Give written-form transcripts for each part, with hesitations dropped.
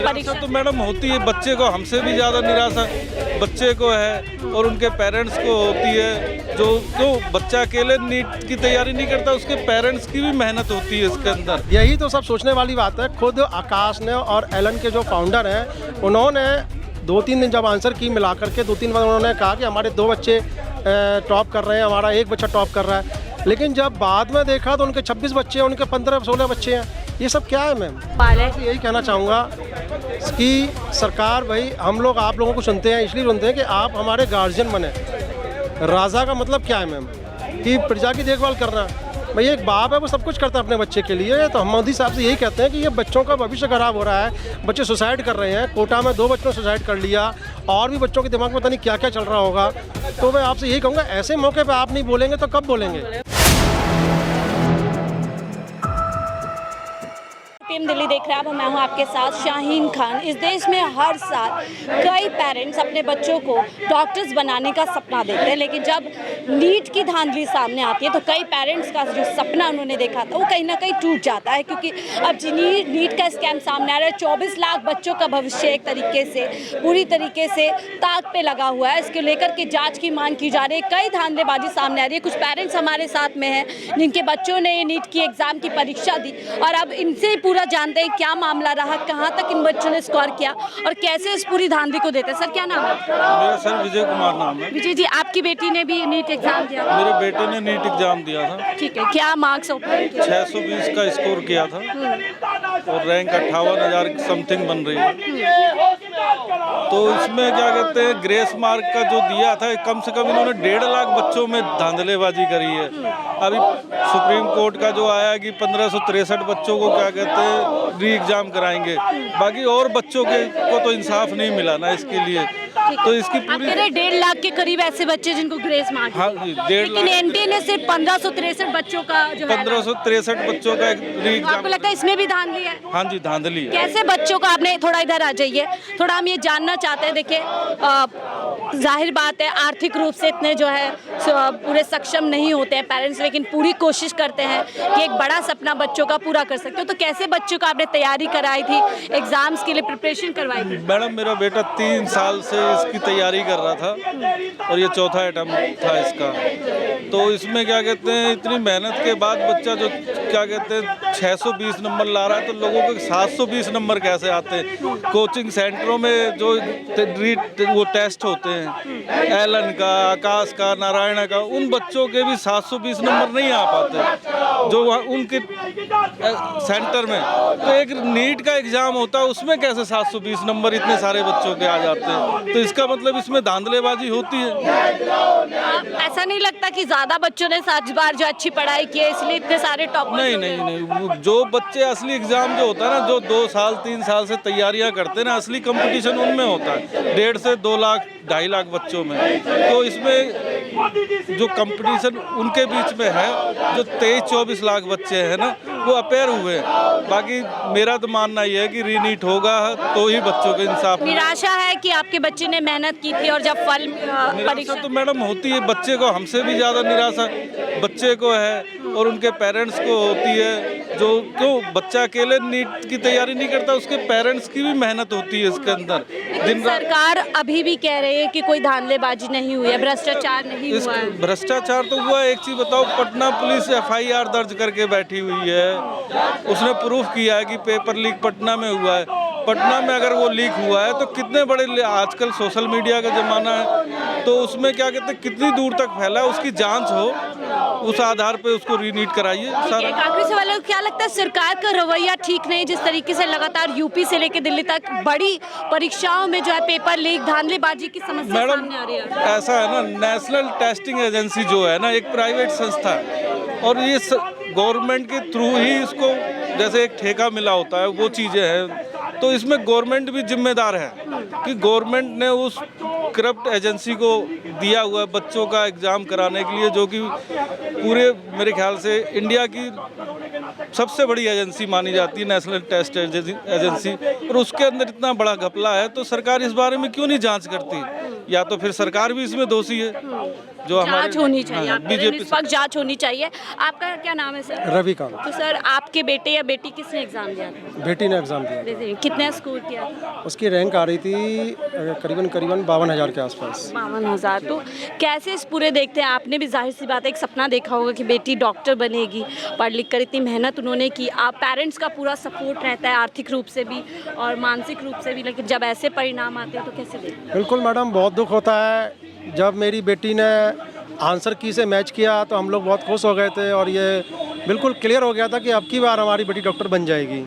परीक्षा तो मैडम होती है, बच्चे को हमसे भी ज़्यादा निराशा बच्चे को है और उनके पेरेंट्स को होती है। जो बच्चा अकेले नीट की तैयारी नहीं करता, उसके पेरेंट्स की भी मेहनत होती है इसके अंदर। यही तो सब सोचने वाली बात है। खुद आकाश ने और एलन के जो फाउंडर हैं, उन्होंने 2-3 दिन जब आंसर की मिला करके 2-3 बार उन्होंने कहा कि हमारे 2 बच्चे टॉप कर रहे हैं, हमारा 1 बच्चा टॉप कर रहा है। लेकिन जब बाद में देखा तो उनके 26 बच्चे हैं, उनके 15-16 बच्चे हैं। ये सब क्या है मैम? मैं यही कहना चाहूँगा कि सरकार, भाई हम लोग आप लोगों को सुनते हैं, इसलिए सुनते हैं कि आप हमारे गार्जियन बने। राजा का मतलब क्या है मैम? कि प्रजा की देखभाल करना। भाई एक बाप है, वो सब कुछ करता है अपने बच्चे के लिए। तो हम मोदी साहब से यही कहते हैं कि ये बच्चों का भविष्य खराब हो रहा है, बच्चे सुसाइड कर रहे हैं। कोटा में 2 बच्चों ने सुसाइड कर लिया, और भी बच्चों के दिमाग में पता नहीं क्या क्या चल रहा होगा। तो मैं आपसे यही कहूँगा, ऐसे मौके पर आप नहीं बोलेंगे तो कब बोलेंगे? टीम दिल्ली देख रहे हैं आप, मैं हूं आपके साथ शाहीन खान। इस देश में हर साल कई पेरेंट्स अपने बच्चों को डॉक्टर्स बनाने का सपना देखते हैं, लेकिन जब नीट की धांधली सामने आती है तो कई पेरेंट्स का जो सपना उन्होंने देखा था वो कहीं ना कहीं टूट जाता है। क्योंकि अब नीट का स्कैम सामने आ रहा है। 24 लाख बच्चों का भविष्य एक तरीके से पूरी तरीके से ताक पे लगा हुआ है। इसको लेकर के जाँच की मांग की जा रही है। कई धांधलेबाजी सामने आ रही है। कुछ पेरेंट्स हमारे साथ में हैं जिनके बच्चों ने नीट की एग्ज़ाम की परीक्षा दी, और अब इनसे पूरा जानते हैं क्या मामला रहा, कहां तक इन बच्चों ने स्कोर किया और कैसे इस पूरी धांधली को देते हैं। सर क्या नाम है? मेरा सर विजय कुमार नाम है। विजय जी, आपकी बेटी ने भी नीट एग्जाम दिया? मेरे बेटे ने नीट एग्जाम दिया था। ठीक है, क्या मार्क्स? 620 का स्कोर किया था और रैंक 58,000 समथिंग बन रही है। तो इसमें क्या कहते हैं, ग्रेस मार्क का जो दिया था, कम से कम इन्होंने 1.5 लाख बच्चों में धांधलेबाजी करी है। अभी सुप्रीम कोर्ट का जो आया कि 1563 बच्चों को क्या कहते हैं री एग्जाम कराएंगे, बाकी और बच्चों को तो इंसाफ नहीं मिला ना इसके लिए। तो इसकी पूरी 1.5 लाख के करीब ऐसे बच्चे जिनको ग्रेस मार्क, हाँ जी, 1.5 लाख। एनटीए ने सिर्फ 1563 बच्चों का जो है 1563 बच्चों का री एग्जाम। आपको लगता है इसमें भी धांधली है? हाँ जी, धांधली है। कैसे बच्चों को, आपने थोड़ा इधर आ जाइए, थोड़ा हम ये जानना चाहते हैं। देखिए जाहिर बात है आर्थिक रूप से इतने जो है पूरे सक्षम नहीं होते हैं पेरेंट्स, लेकिन पूरी कोशिश करते हैं कि एक बड़ा सपना बच्चों का पूरा कर सकते हो। तो कैसे बच्चों को आपने तैयारी कराई थी, एग्जाम्स के लिए प्रिपरेशन करवाई थी? मैडम मेरा बेटा 3 साल से इसकी तैयारी कर रहा था और ये चौथा अटेम्प्ट था इसका। तो इसमें क्या कहते हैं, इतनी मेहनत के बाद बच्चा जो क्या कहते हैं 620 नंबर ला रहा है, तो लोगों को 720 नंबर कैसे आते हैं? कोचिंग सेंटरों में जो वो टेस्ट होते हैं, एलन का, आकाश का, नारायण का, उन बच्चों के भी 720 नंबर नहीं आ पाते जो वहाँ उनके सेंटर में। तो एक नीट का एग्जाम होता है, उसमें कैसे 720 नंबर इतने सारे बच्चों के आ जाते हैं? तो इसका मतलब इसमें धांधलेबाजी होती है। ऐसा नहीं लगता कि ज्यादा बच्चों ने इस बार जो अच्छी पढ़ाई की है इसलिए इतने सारे टॉप? नहीं, जो बच्चे असली एग्जाम जो होता है ना, जो 2 साल 3 साल से तैयारियां करते हैं ना, असली कंपटीशन उनमें होता है। 1.5 से 2 लाख 2.5 लाख बच्चों में। तो इसमें जो कंपटीशन उनके बीच में है, जो 23-24 लाख बच्चे हैं ना, वो अपेयर हुए हैं। बाकी मेरा तो मानना ये है कि रीनीट होगा तो ही बच्चों को इंसाफ। निराशा है कि आपके बच्चे ने मेहनत की थी और जब फल निराशा तो मैडम होती है, बच्चे को हमसे भी ज़्यादा निराशा बच्चे को है और उनके पेरेंट्स को होती है। जो क्यों बच्चा अकेले नीट की तैयारी नहीं करता, उसके पेरेंट्स की भी मेहनत होती है इसके अंदर। सरकार अभी भी कह रही है कि कोई धांधलेबाजी नहीं हुई है, भ्रष्टाचार नहीं हुआ है। भ्रष्टाचार तो हुआ। एक चीज बताओ, पटना पुलिस FIR दर्ज करके बैठी हुई है, उसने प्रूफ किया है कि पेपर लीक पटना में हुआ है। पटना में अगर वो लीक हुआ है तो कितने बड़े, आजकल सोशल मीडिया का जमाना है, तो उसमें क्या कहते हैं कितनी दूर तक फैला है, उसकी जांच हो, उस आधार पे उसको रीनीट कराइए। आखिरी सवाल है, क्या लगता है सरकार का रवैया ठीक नहीं, जिस तरीके से लगातार यूपी से लेकर दिल्ली तक बड़ी परीक्षाओं में जो है पेपर लीक, धांधलेबाजी की समस्या सामने आ रही है? ऐसा है ना, नेशनल टेस्टिंग एजेंसी जो है ना, एक प्राइवेट संस्था है और ये गवर्नमेंट के थ्रू ही इसको, जैसे एक ठेका मिला होता है, वो चीज़ें हैं। तो इसमें गवर्नमेंट भी जिम्मेदार है कि गवर्नमेंट ने उस करप्ट एजेंसी को दिया हुआ है बच्चों का एग्ज़ाम कराने के लिए, जो कि पूरे मेरे ख्याल से इंडिया की सबसे बड़ी एजेंसी मानी जाती है, नेशनल टेस्ट एजेंसी। और उसके अंदर इतना बड़ा घपला है, तो सरकार इस बारे में क्यों नहीं जांच करती? या तो फिर सरकार भी इसमें दोषी है, जो हमारे जांच होनी चाहिए, आप कह रहे हैं बीजेपी निष्पक्ष जांच होनी चाहिए। आपका क्या नाम है सर? रविकांत। तो सर आपके बेटे या बेटी किसने एग्जाम दिया था? बेटी ने एग्ज़ाम दिया। कितने स्कोर किया? उसकी रैंक आ रही थी करीबन 52,000 के आसपास। 52,000। तो कैसे इस पूरे देखते हैं? आपने भी जाहिर सी बात है एक सपना देखा होगा कि बेटी डॉक्टर बनेगी, पढ़ लिख कर इतनी मेहनत उन्होंने की, आप पेरेंट्स का पूरा सपोर्ट रहता है आर्थिक रूप से भी और मानसिक रूप से भी, लेकिन जब ऐसे परिणाम आते हैं तो कैसे देखते हैं? बिल्कुल मैडम, बहुत दुख होता है। जब मेरी बेटी ने आंसर की से मैच किया तो हम लोग बहुत खुश हो गए थे और ये बिल्कुल क्लियर हो गया था कि अब की बार हमारी बेटी डॉक्टर बन जाएगी,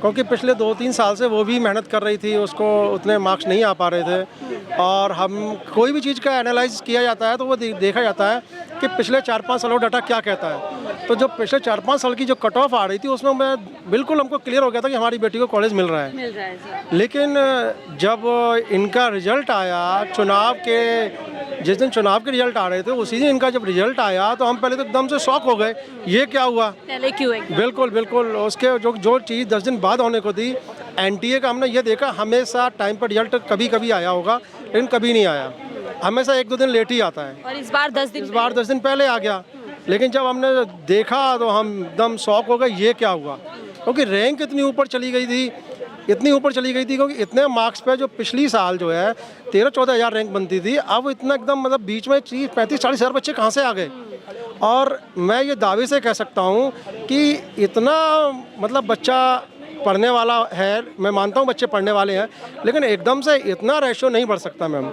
क्योंकि पिछले 2-3 साल से वो भी मेहनत कर रही थी, उसको उतने मार्क्स नहीं आ पा रहे थे। और हम कोई भी चीज़ का एनालाइज किया जाता है तो वो देखा जाता है कि पिछले 4-5 सालों डाटा क्या कहता है। तो जो पिछले 4-5 साल की जो कट ऑफ आ रही थी उसमें मैं बिल्कुल हमको क्लियर हो गया था कि हमारी बेटी को कॉलेज मिल रहा है। सर। लेकिन जब इनका रिजल्ट आया जिस दिन चुनाव के रिजल्ट आ रहे थे उसी दिन इनका जब रिजल्ट आया तो हम पहले तो एकदम से शॉक हो गए, ये क्या हुआ। पहले क्यों है? बिल्कुल उसके जो चीज़ 10 दिन बाद होने को थी, एनटीए का हमने ये देखा हमेशा टाइम पर रिजल्ट कभी आया होगा, लेकिन कभी नहीं आया, हमेशा 1-2 दिन लेट ही आता है। और इस बार 10 दिन पहले आ गया। लेकिन जब हमने देखा तो हम एकदम शॉक हो गए, ये क्या हुआ, क्योंकि रैंक इतनी ऊपर चली गई थी क्योंकि इतने मार्क्स पे जो पिछली साल जो है 13-14 हज़ार रैंक बनती थी, अब इतना एकदम मतलब बीच में 35-40 हज़ार बच्चे कहाँ से आ गए। और मैं ये दावे से कह सकता हूँ कि इतना मतलब बच्चा पढ़ने वाला है, मैं मानता हूँ बच्चे पढ़ने वाले हैं, लेकिन एकदम से इतना रेशो नहीं बढ़ सकता मैम।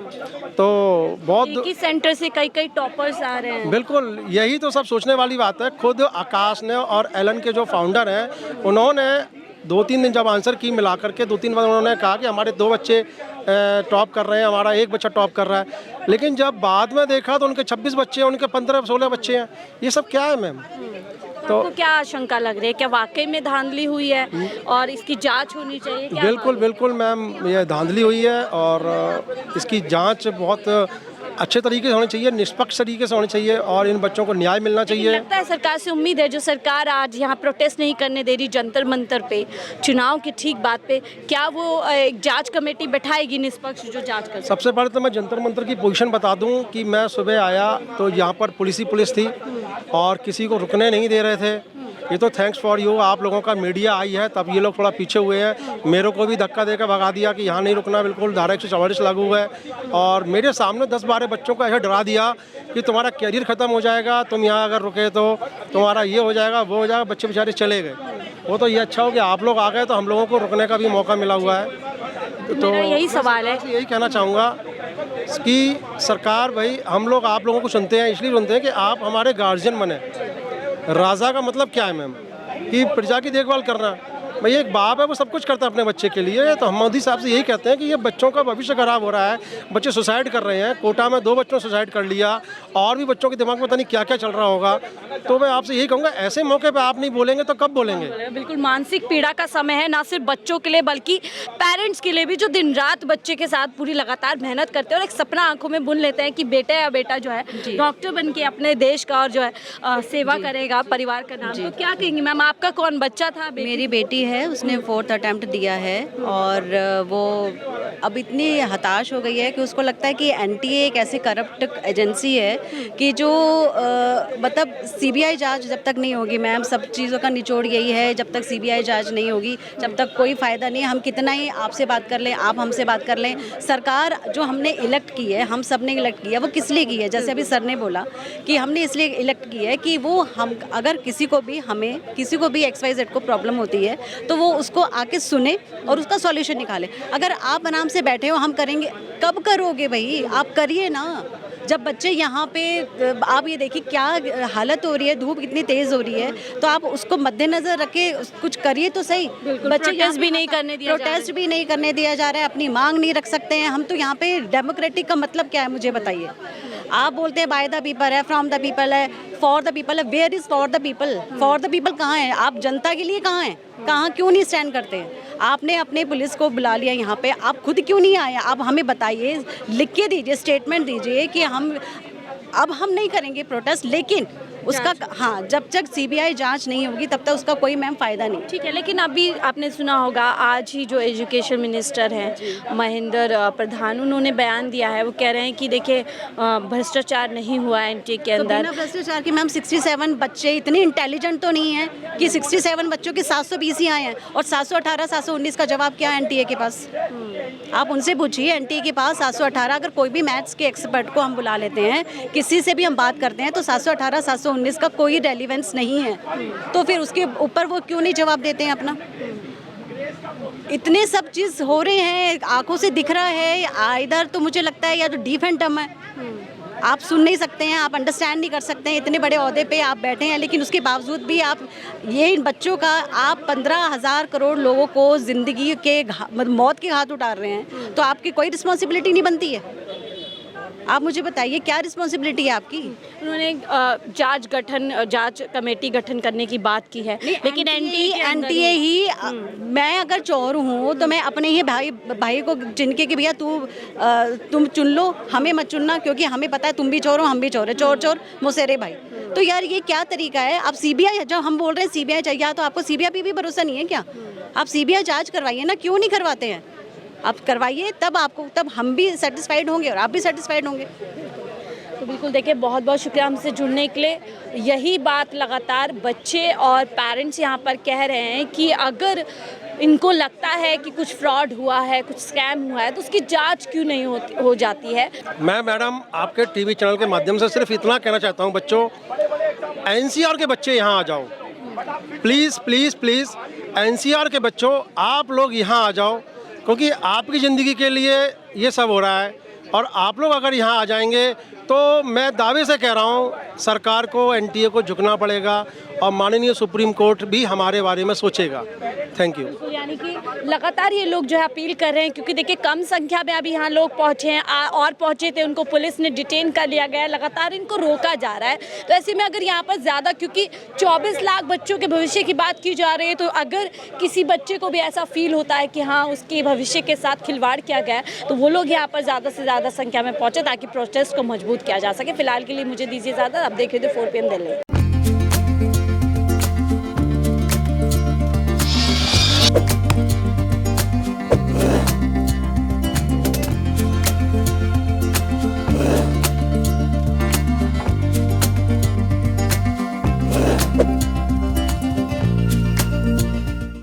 तो बहुत एक ही सेंटर से कई टॉपर्स आ रहे हैं। बिल्कुल, यही तो सब सोचने वाली बात है। खुद आकाश ने और एलन के जो फाउंडर हैं उन्होंने 2-3 दिन जब आंसर की मिला करके 2-3 बार उन्होंने कहा कि हमारे 2 बच्चे टॉप कर रहे हैं, हमारा 1 बच्चा टॉप कर रहा है। लेकिन जब बाद में देखा तो उनके 26 बच्चे हैं, उनके 15-16 बच्चे हैं। ये सब क्या है मैम? तो आपको क्या आशंका लग रही है? क्या वाकई में धांधली हुई है और इसकी जांच होनी चाहिए? क्या बिल्कुल मैम, ये धांधली हुई है और इसकी जांच बहुत अच्छे तरीके से होनी चाहिए, निष्पक्ष तरीके से होनी चाहिए और इन बच्चों को न्याय मिलना चाहिए। लगता है सरकार से उम्मीद है, जो सरकार आज यहाँ प्रोटेस्ट नहीं करने दे रही जंतर मंतर पे चुनाव की ठीक बात पे, क्या वो एक जांच कमेटी बैठाएगी निष्पक्ष जो जांच कर? सबसे पहले तो मैं जंतर मंतर की पोजीशन बता दूं कि मैं सुबह आया तो यहाँ पर पुलिस थी और किसी को रुकने नहीं दे रहे थे। ये तो थैंक्स फॉर यू, आप लोगों का मीडिया आई है तब ये लोग थोड़ा पीछे हुए हैं। मेरे को भी धक्का देकर भगा दिया कि यहाँ नहीं रुकना, बिल्कुल धारा 144 लागू है और मेरे सामने 10-12 बच्चों को ऐसे डरा दिया कि तुम्हारा कैरियर ख़त्म हो जाएगा, तुम यहाँ अगर रुके तो तुम्हारा ये हो जाएगा वो हो जाएगा। बच्चे बेचारे चले गए। वो तो ये अच्छा हो कि आप लोग आ गए तो हम लोगों को रुकने का भी मौका मिला हुआ है। तो यही सवाल है, यही कहना चाहूँगा कि सरकार भाई, हम लोग आप लोगों को सुनते हैं, इसलिए सुनते हैं कि आप हमारे गार्जियन बने। राजा का मतलब क्या है मैम? कि प्रजा की देखभाल करना। भाई एक बाप है वो सब कुछ करता है अपने बच्चे के लिए, तो हम मोदी साहब से यही कहते हैं कि ये बच्चों का भविष्य खराब हो रहा है, बच्चे सुसाइड कर रहे हैं। कोटा में 2 बच्चों ने सुसाइड कर लिया और भी बच्चों के दिमाग में पता नहीं क्या क्या चल रहा होगा। तो मैं आपसे यही कहूँगा, ऐसे मौके पर आप नहीं बोलेंगे तो कब बोलेंगे? बिल्कुल मानसिक पीड़ा का समय है, ना सिर्फ बच्चों के लिए बल्कि पेरेंट्स के लिए भी, जो दिन रात बच्चे के साथ पूरी लगातार मेहनत करते हैं और एक सपना आंखों में बुन लेते हैं कि बेटा जो है डॉक्टर बन के अपने देश का और जो है सेवा करेगा, परिवार का नाम। तो क्या कहेंगी मैम, आपका कौन बच्चा था? मेरी बेटी है, उसने 4th अटेम्प्ट दिया है और वो अब इतनी हताश हो गई है कि उसको लगता है कि एनटीए एक ऐसी करप्ट एजेंसी है कि जो मतलब सीबीआई जांच जब तक नहीं होगी, मैम सब चीज़ों का निचोड़ यही है, जब तक सीबीआई जांच नहीं होगी जब तक कोई फ़ायदा नहीं है। हम कितना ही आपसे बात कर लें, आप हमसे बात कर लें, सरकार जो हमने इलेक्ट की है, हम सब ने इलेक्ट किया, वो किस लिए की है? जैसे अभी सर ने बोला कि हमने इसलिए इलेक्ट की है कि वो हम अगर किसी को भी XYZ को प्रॉब्लम होती है तो वो उसको आके सुने और उसका सॉल्यूशन निकाले। अगर आप आराम से बैठे हो, हम करेंगे, कब करोगे भाई? आप करिए ना। जब बच्चे यहाँ पे, आप ये देखिए क्या हालत हो रही है, धूप कितनी तेज़ हो रही है, तो आप उसको मद्देनज़र रखे कुछ करिए तो सही। बच्चे प्रोटेस्ट भी नहीं करने दिया जा रहा है, अपनी मांग नहीं रख सकते हैं। हम तो यहाँ पे डेमोक्रेटिक का मतलब क्या है मुझे बताइए? आप बोलते हैं बाय द पीपल है, फ्रॉम द पीपल है, फॉर द पीपल है। Where is for the people? For the people कहाँ है? आप जनता के लिए कहाँ हैं? कहाँ क्यों नहीं स्टैंड करते हैं? आपने अपने पुलिस को बुला लिया यहाँ पे, आप खुद क्यों नहीं आए? आप हमें बताइए, लिख के दीजिए, स्टेटमेंट दीजिए कि हम नहीं करेंगे प्रोटेस्ट, लेकिन उसका हाँ, जब तक सीबीआई जांच नहीं होगी तब तक उसका कोई मैम फ़ायदा नहीं। ठीक है, लेकिन अभी आपने सुना होगा आज ही जो एजुकेशन मिनिस्टर हैं महेंद्र प्रधान, उन्होंने बयान दिया है। वो कह रहे हैं कि देखिए भ्रष्टाचार नहीं हुआ है एनटीए के तो अंदर। बिना भ्रष्टाचार की मैम 67 बच्चे इतने इंटेलिजेंट तो नहीं है कि 67 बच्चों के 720 ही आए हैं और 718 719 का जवाब क्या है एनटीए के पास? आप उनसे पूछिए, एनटीए के पास 718, अगर कोई भी मैथ्स के एक्सपर्ट को हम बुला लेते हैं, किसी से भी हम बात करते हैं तो 718 719 का कोई रेलिवेंस नहीं है, तो फिर उसके ऊपर वो क्यों नहीं जवाब देते हैं अपना? इतने सब चीज़ हो रहे हैं, आंखों से दिख रहा है। इधर तो मुझे लगता है या तो डीफ एंड डम है, आप सुन नहीं सकते हैं, आप अंडरस्टैंड नहीं कर सकते हैं। इतने बड़े ओहदे पे आप बैठे हैं, लेकिन उसके बावजूद भी आप ये इन बच्चों का आप 15,000 करोड़ लोगों को ज़िंदगी के मौत के हाथ उतार रहे हैं, तो आपकी कोई रिस्पॉन्सिबिलिटी नहीं बनती है? आप मुझे बताइए क्या रिस्पॉन्सिबिलिटी है आपकी? उन्होंने जांच कमेटी गठन करने की बात की है, लेकिन एनटीए ही मैं अगर चोर हूँ तो मैं अपने ही भाई को जिनके कि भैया तुम चुन लो, हमें मत चुनना, क्योंकि हमें पता है तुम भी चोर हो हम भी चोर है, चोर चोर मुसेरे भाई। तो यार ये क्या तरीका है? आप सीबीआई, जब हम बोल रहे हैं सीबीआई चाहिए, तो आपको सीबीआई पे भी भरोसा नहीं है क्या? आप सीबीआई जांच करवाइए ना, क्यों नहीं करवाते हैं? आप करवाइए, तब हम भी सेटिस्फाइड होंगे और आप भी सेटिस्फाइड होंगे। तो बिल्कुल देखिए, बहुत बहुत शुक्रिया हमसे जुड़ने के लिए। यही बात लगातार बच्चे और पेरेंट्स यहाँ पर कह रहे हैं कि अगर इनको लगता है कि कुछ फ्रॉड हुआ है, कुछ स्कैम हुआ है, तो उसकी जांच क्यों नहीं हो जाती है। मैं मैडम आपके टीवी चैनल के माध्यम से सिर्फ इतना कहना चाहता हूँ, बच्चों, एनसीआर के बच्चे यहाँ आ जाओ, प्लीज़ प्लीज़ प्लीज़, एनसीआर के बच्चों आप लोग यहाँ आ जाओ, क्योंकि आपकी ज़िंदगी के लिए ये सब हो रहा है। और आप लोग अगर यहाँ आ जाएंगे तो मैं दावे से कह रहा हूँ सरकार को, एनटीए को झुकना पड़ेगा और माननीय सुप्रीम कोर्ट भी हमारे बारे में सोचेगा। Thank you. यानी कि लगातार ये लोग जो है अपील कर रहे हैं, क्योंकि देखिए कम संख्या में अभी यहाँ लोग पहुँचे हैं, और पहुँचे थे उनको पुलिस ने डिटेन कर लिया गया है, लगातार इनको रोका जा रहा है। तो ऐसे में अगर यहाँ पर ज़्यादा, क्योंकि 24 लाख बच्चों के भविष्य की बात की जा रही है, तो अगर किसी बच्चे को भी ऐसा फील होता है कि हाँ उसके भविष्य के साथ खिलवाड़ किया गया है, तो वो लोग यहाँ पर ज़्यादा से ज़्यादा संख्या में पहुँचे ताकि प्रोटेस्ट को मजबूत किया जा सके। फिलहाल के लिए मुझे दीजिए इजाज़त, आप देख रहे थे 4 PM दिल्ली।